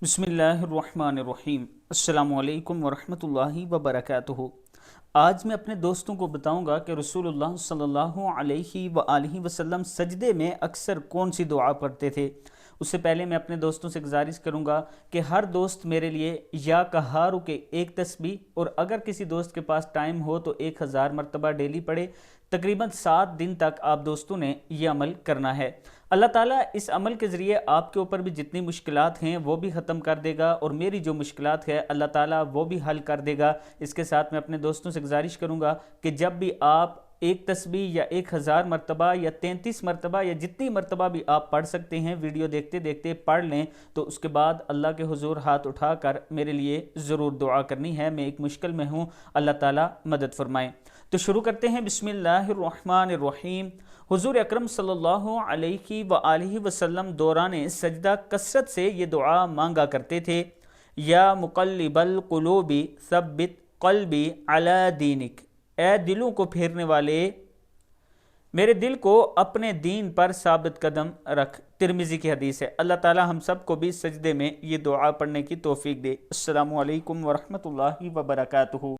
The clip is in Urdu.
بسم اللہ الرحمن الرحیم۔ السلام علیکم ورحمۃ اللہ وبرکاتہ۔ آج میں اپنے دوستوں کو بتاؤں گا کہ رسول اللہ صلی اللہ علیہ وآلہ وسلم سجدے میں اکثر کون سی دعا پڑھتے تھے۔ اس سے پہلے میں اپنے دوستوں سے گزارش کروں گا کہ ہر دوست میرے لیے یا قہارو کے ایک تسبیح، اور اگر کسی دوست کے پاس ٹائم ہو تو 1000 مرتبہ ڈیلی پڑھے۔ تقریباً 7 دن تک آپ دوستوں نے یہ عمل کرنا ہے۔ اللہ تعالیٰ اس عمل کے ذریعے آپ کے اوپر بھی جتنی مشکلات ہیں وہ بھی ختم کر دے گا، اور میری جو مشکلات ہے اللہ تعالیٰ وہ بھی حل کر دے گا۔ اس کے ساتھ میں اپنے دوستوں سے گزارش کروں گا کہ جب بھی آپ ایک تسبیح یا 1000 مرتبہ یا 33 مرتبہ یا جتنی مرتبہ بھی آپ پڑھ سکتے ہیں، ویڈیو دیکھتے دیکھتے پڑھ لیں، تو اس کے بعد اللہ کے حضور ہاتھ اٹھا کر میرے لیے ضرور دعا کرنی ہے۔ میں ایک مشکل میں ہوں، اللہ تعالیٰ مدد فرمائیں۔ تو شروع کرتے ہیں۔ بسم اللہ الرحمن الرحیم۔ حضور اکرم صلی اللہ علیہ وآلہ وسلم دوران سجدہ کثرت سے یہ دعا مانگا کرتے تھے: یا مقلب القلوب ثبت قلبی علی دینک، اے دلوں کو پھیرنے والے میرے دل کو اپنے دین پر ثابت قدم رکھ۔ ترمذی کی حدیث ہے۔ اللہ تعالی ہم سب کو بھی سجدے میں یہ دعا پڑھنے کی توفیق دے۔ السلام علیکم ورحمۃ اللہ وبرکاتہ۔